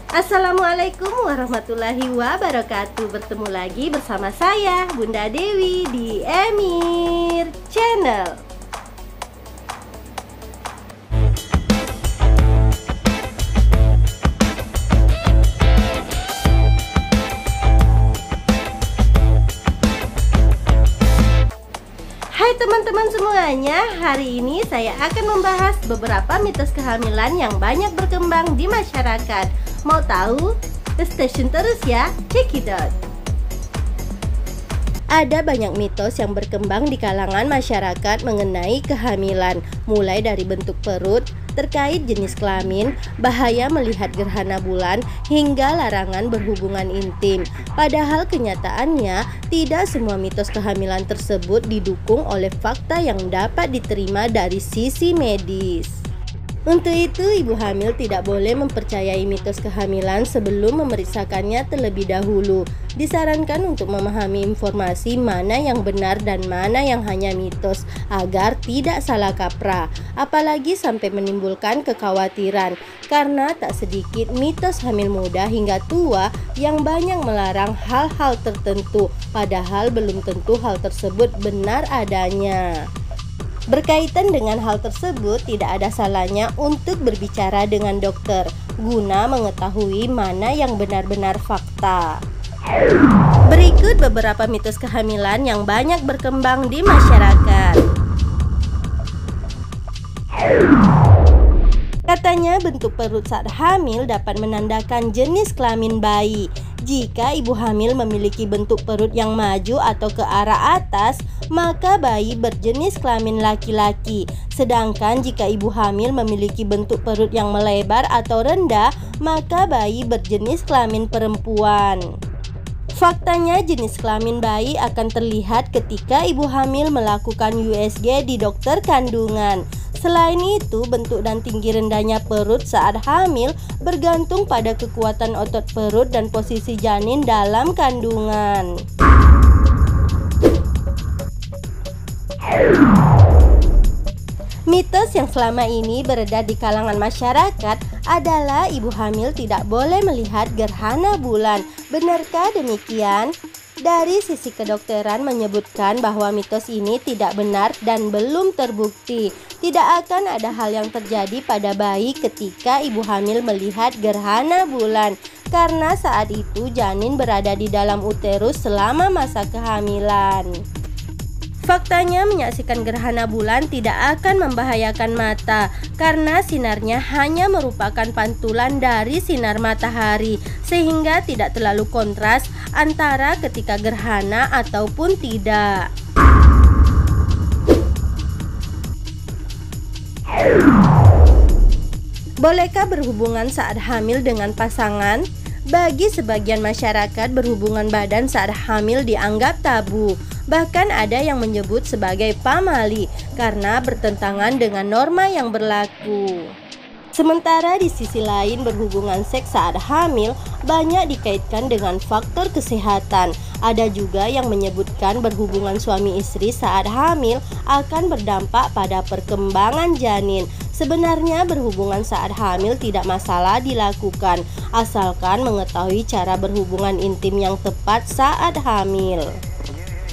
Assalamualaikum warahmatullahi wabarakatuh. Bertemu lagi bersama saya Bunda Dewi di Emir Channel. Hai teman-teman semuanya, hari ini saya akan membahas beberapa mitos kehamilan yang banyak berkembang di masyarakat. Mau tahu? Stay tune terus ya, check it out. Ada banyak mitos yang berkembang di kalangan masyarakat mengenai kehamilan, mulai dari bentuk perut, terkait jenis kelamin, bahaya melihat gerhana bulan, hingga larangan berhubungan intim. Padahal kenyataannya, tidak semua mitos kehamilan tersebut didukung oleh fakta yang dapat diterima dari sisi medis. Untuk itu, ibu hamil tidak boleh mempercayai mitos kehamilan sebelum memeriksakannya terlebih dahulu. Disarankan untuk memahami informasi mana yang benar dan mana yang hanya mitos agar tidak salah kaprah, apalagi sampai menimbulkan kekhawatiran. Karena tak sedikit mitos hamil muda hingga tua yang banyak melarang hal-hal tertentu, padahal belum tentu hal tersebut benar adanya. Berkaitan dengan hal tersebut, tidak ada salahnya untuk berbicara dengan dokter guna mengetahui mana yang benar-benar fakta. Berikut beberapa mitos kehamilan yang banyak berkembang di masyarakat. Katanya bentuk perut saat hamil dapat menandakan jenis kelamin bayi. Jika ibu hamil memiliki bentuk perut yang maju atau ke arah atas, maka bayi berjenis kelamin laki-laki. Sedangkan jika ibu hamil memiliki bentuk perut yang melebar atau rendah, maka bayi berjenis kelamin perempuan. Faktanya, jenis kelamin bayi akan terlihat ketika ibu hamil melakukan USG di dokter kandungan. Selain itu, bentuk dan tinggi rendahnya perut saat hamil bergantung pada kekuatan otot perut dan posisi janin dalam kandungan. Mitos yang selama ini beredar di kalangan masyarakat adalah ibu hamil tidak boleh melihat gerhana bulan. Benarkah demikian? Dari sisi kedokteran menyebutkan bahwa mitos ini tidak benar dan belum terbukti. Tidak akan ada hal yang terjadi pada bayi ketika ibu hamil melihat gerhana bulan, karena saat itu janin berada di dalam uterus selama masa kehamilan. Faktanya, menyaksikan gerhana bulan tidak akan membahayakan mata karena sinarnya hanya merupakan pantulan dari sinar matahari, sehingga tidak terlalu kontras antara ketika gerhana ataupun tidak. Bolehkah berhubungan saat hamil dengan pasangan? Bagi sebagian masyarakat, berhubungan badan saat hamil dianggap tabu. Bahkan ada yang menyebut sebagai pamali karena bertentangan dengan norma yang berlaku. Sementara di sisi lain, berhubungan seks saat hamil banyak dikaitkan dengan faktor kesehatan. Ada juga yang menyebutkan berhubungan suami istri saat hamil akan berdampak pada perkembangan janin. Sebenarnya berhubungan saat hamil tidak masalah dilakukan, asalkan mengetahui cara berhubungan intim yang tepat saat hamil.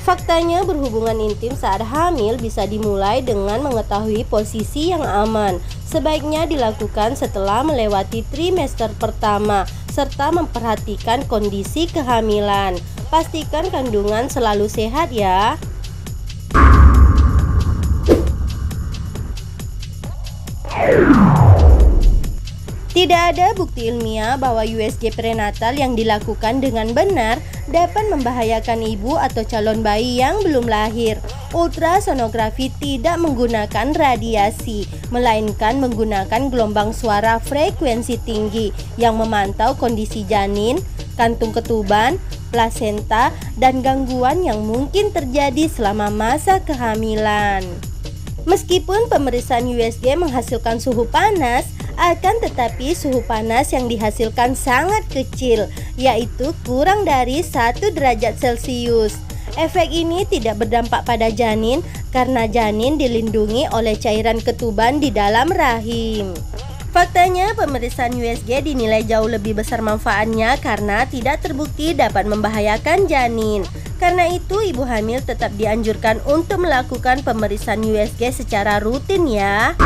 Faktanya, berhubungan intim saat hamil bisa dimulai dengan mengetahui posisi yang aman. Sebaiknya dilakukan setelah melewati trimester pertama, serta memperhatikan kondisi kehamilan. Pastikan kandungan selalu sehat ya. Tidak ada bukti ilmiah bahwa USG prenatal yang dilakukan dengan benar dapat membahayakan ibu atau calon bayi yang belum lahir. Ultrasonografi tidak menggunakan radiasi, melainkan menggunakan gelombang suara frekuensi tinggi yang memantau kondisi janin, kantung ketuban, plasenta, dan gangguan yang mungkin terjadi selama masa kehamilan. Meskipun pemeriksaan USG menghasilkan suhu panas, akan tetapi suhu panas yang dihasilkan sangat kecil, yaitu kurang dari 1 derajat Celcius. Efek ini tidak berdampak pada janin karena janin dilindungi oleh cairan ketuban di dalam rahim. Faktanya, pemeriksaan USG dinilai jauh lebih besar manfaatnya karena tidak terbukti dapat membahayakan janin. Karena itu, ibu hamil tetap dianjurkan untuk melakukan pemeriksaan USG secara rutin ya.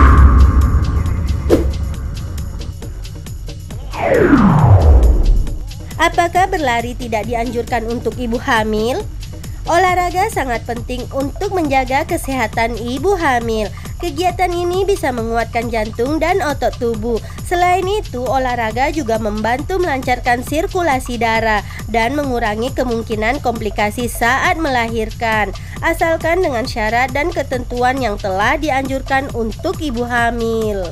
Apakah berlari tidak dianjurkan untuk ibu hamil? Olahraga sangat penting untuk menjaga kesehatan ibu hamil. Kegiatan ini bisa menguatkan jantung dan otot tubuh. Selain itu, olahraga juga membantu melancarkan sirkulasi darah dan mengurangi kemungkinan komplikasi saat melahirkan, asalkan dengan syarat dan ketentuan yang telah dianjurkan untuk ibu hamil,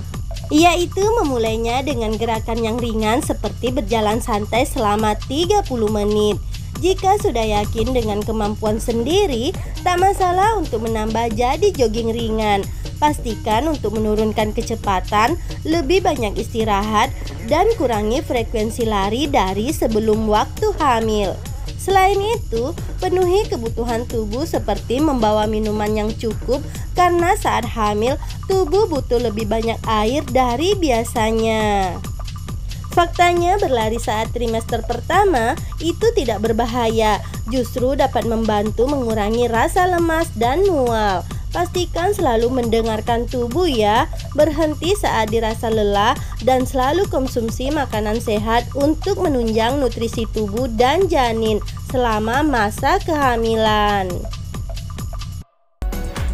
yaitu memulainya dengan gerakan yang ringan seperti berjalan santai selama 30 menit. Jika sudah yakin dengan kemampuan sendiri, tak masalah untuk menambah jadi jogging ringan. Pastikan untuk menurunkan kecepatan, lebih banyak istirahat, dan kurangi frekuensi lari dari sebelum waktu hamil. Selain itu, penuhi kebutuhan tubuh seperti membawa minuman yang cukup karena saat hamil, tubuh butuh lebih banyak air dari biasanya. Faktanya, berlari saat trimester pertama itu tidak berbahaya, justru dapat membantu mengurangi rasa lemas dan mual. Pastikan selalu mendengarkan tubuh ya, berhenti saat dirasa lelah, dan selalu konsumsi makanan sehat untuk menunjang nutrisi tubuh dan janin selama masa kehamilan.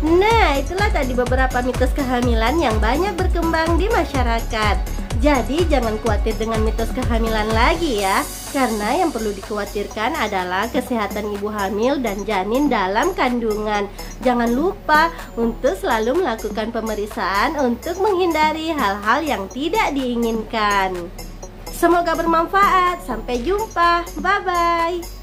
Nah, itulah tadi beberapa mitos kehamilan yang banyak berkembang di masyarakat. Jadi jangan khawatir dengan mitos kehamilan lagi ya, karena yang perlu dikhawatirkan adalah kesehatan ibu hamil dan janin dalam kandungan. Jangan lupa untuk selalu melakukan pemeriksaan untuk menghindari hal-hal yang tidak diinginkan. Semoga bermanfaat. Sampai jumpa. Bye-bye.